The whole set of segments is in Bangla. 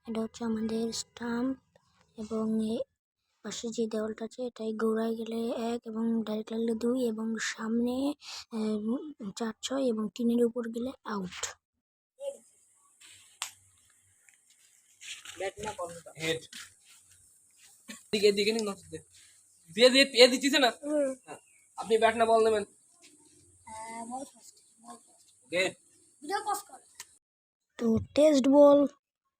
এটা হচ্ছে আমাদের স্টাম্প এবং পাশে যে দেওয়ালটা আছে এটাই গোড়ায় গেলে 1 এবং ডাইরেক্ট লাগলে 2 এবং সামনে 4-6 এবং টিনের উপর গেলে আউট। আপনি ব্যাট না বল নেবেন। তো টেস্ট বল,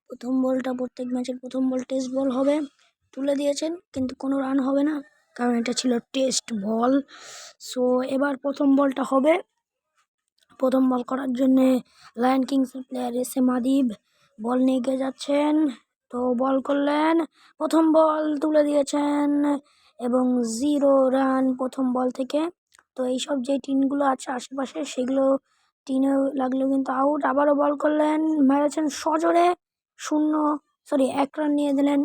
প্রথম বলটা প্রত্যেক ম্যাচের প্রথম বল টেস্ট বল হবে, তুলে দিয়েছেন কিন্তু কোনো রান হবে না কারণ এটা ছিল টেস্ট বল। সো এবার প্রথম বলটা হবে। প্রথম বল করার জন্যে লায়ন কিংসের player S M Adib ball নিয়ে গিয়ে যাচ্ছেন। তো বল করলেন, প্রথম বল তুলে দিয়েছেন এবং 0 রান প্রথম বল থেকে। তো এইসব যে টিনগুলো আছে আশেপাশে সেগুলো টিনে লাগলেও কিন্তু আউট। আবারও বল করলেন, মেরেছেন সজোরে 1 রান নিয়ে দিলেন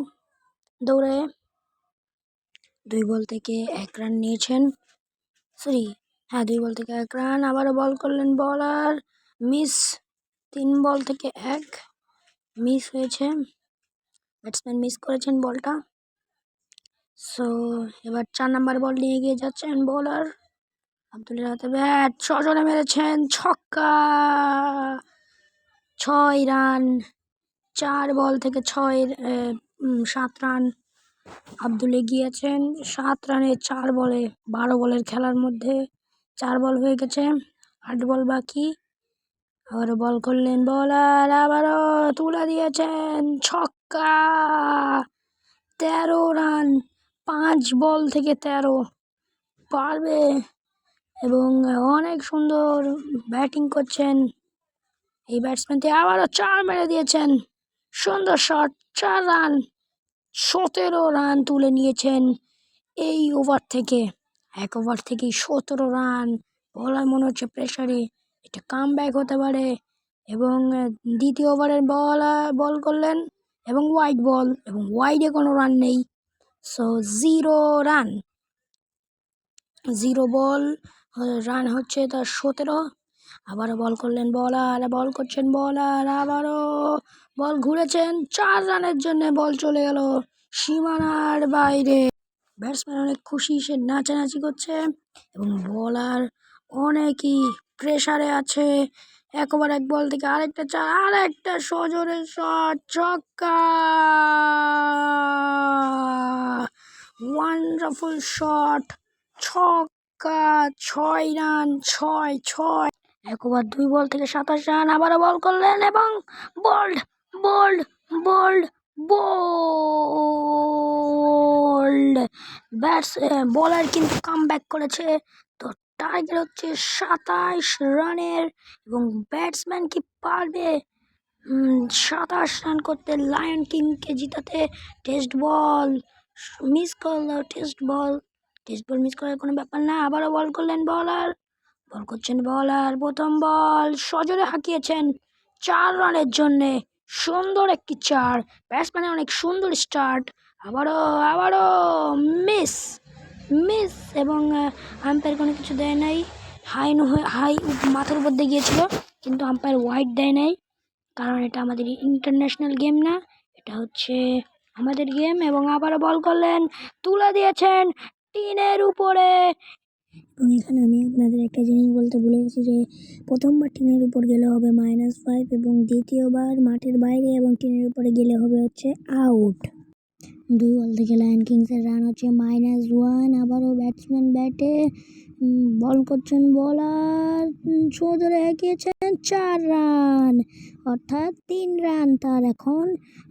দৌড়ে। 2 বল থেকে 1 রান নিয়েছেন, 2 বল থেকে 1 রান। আবারও বল করলেন, বলার মিস, 3 বল থেকে 1 মিস হয়েছে, ব্যাটসম্যান মিস করেছেন বলটা। সো এবার 4 নাম্বার বল নিয়ে গিয়ে যাচ্ছেন বোলার আব্দুলের হাতে ব্যাট, সজোরে মেরেছেন ছক্কা, 6 রান। 4 বল থেকে 7 রান আব্দুলে গিয়েছেন। 7 রানে 4 বলে, 12 বলের খেলার মধ্যে 4 বল হয়ে গেছে, 8 বল বাকি। আবারও বল করলেন বলার, আবারও তুলে দিয়েছেন ছক্কা, 13 রান। 5 বল থেকে 13 পারবে এবং অনেক সুন্দর ব্যাটিং করছেন এই ব্যাটসম্যানটি। আবারও 4 মেরে দিয়েছেন, সুন্দর শট, 4 রান। 17 রান তুলে নিয়েছেন এই ওভার থেকে, 1 ওভার থেকেই 17 রান। বলার মনে হচ্ছে প্রেসারে এটা কামব্যাক হতে পারে এবং দ্বিতীয় ওভারের বল করলেন এবং ওয়াইড বল, এবং ওয়াইডে কোনো রান নেই। সো 0 রান, 0 বল, রান হচ্ছে তার 17। আবারও বল করলেন বলার, বল করছেন বলার, আবারও বল ঘুরেছেন 4 রানের জন্য, বল চলে গেল সীমানার বাইরে। ব্যাটসম্যান অনেক খুশি, সে নাচানাচি করছে এবং বলার অনেকই প্রেসারে আছে। 1 ওভার 1 বল থেকে আরেকটা 4, আরেকটা সজোরে শট, ছক্কা, ওয়ান্ডারফুল শট, ছক্কা, 6 রান, 6। 1 ওভার 2 বল থেকে 27 রান। আবারও বল করলেন এবং বোল্ড বোল্ড বোল্ড বোল্ড বলার কিন্তু কামব্যাক করেছে। তো টার্গেট হচ্ছে 27 রানের এবং ব্যাটসম্যান কি পারবে 27 রান করতে, লায়ন কিংকে জিতাতে? টেস্ট বল মিস করলো, টেস্ট বল মিস করার কোনো ব্যাপার না। আবারও বল করলেন বলার, বল করছেন বলার, প্রথম বল সজোরে হাঁকিয়েছেন 4 রানের জন্যে, সুন্দর একটি 4। ব্যাটসম্যানের অনেক সুন্দর স্টার্ট। আবারও মিস এবং আম্পায়ার কোনো কিছু দেয় নাই, হাই মাথার উপর দিয়ে গিয়েছিল কিন্তু আম্পায়ার ওয়াইড দেয় নাই কারণ এটা আমাদের ইন্টারন্যাশনাল গেম না, এটা হচ্ছে আমাদের গেম। এবং আবারও বল করলেন, তুলে দিয়েছেন টিনের উপরে। এবং এখানে আমি আপনাদের একটা জিনিস বলতে ভুলে গেছি যে প্রথমবার টিনের উপর গেলে হবে -5 এবং দ্বিতীয়বার মাঠের বাইরে এবং টিনের উপরে গেলে হবে হচ্ছে আউট। 2 বল থেকে লায়ন কিংসের রান হচ্ছে -1। আবারও ব্যাটসম্যান ব্যাটে, বল করছেন বলার, সজোরে হাঁকিয়েছেন 4 রান, অর্থাৎ 3 রান তার এখন।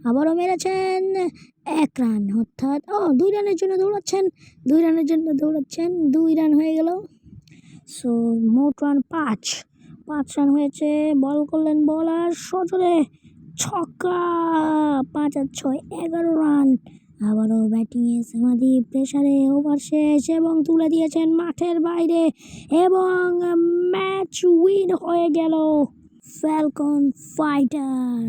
আবারও মেরেছেন 1 রান, অর্থাৎ 2 রানের জন্য দৌড়াচ্ছেন, 2 রান হয়ে গেল। সো মোট রান 5 রান হয়েছে। বল করলেন বলার, সজোরে ছক্কা, 5 আর 6 11 রান। আবারও ব্যাটিংয়ে সমাধি, প্রেসারে ওভার শেষ এবং তুলে দিয়েছেন মাঠের বাইরে এবং ম্যাচ উইন হয়ে গেল ফ্যালকন ফাইটার।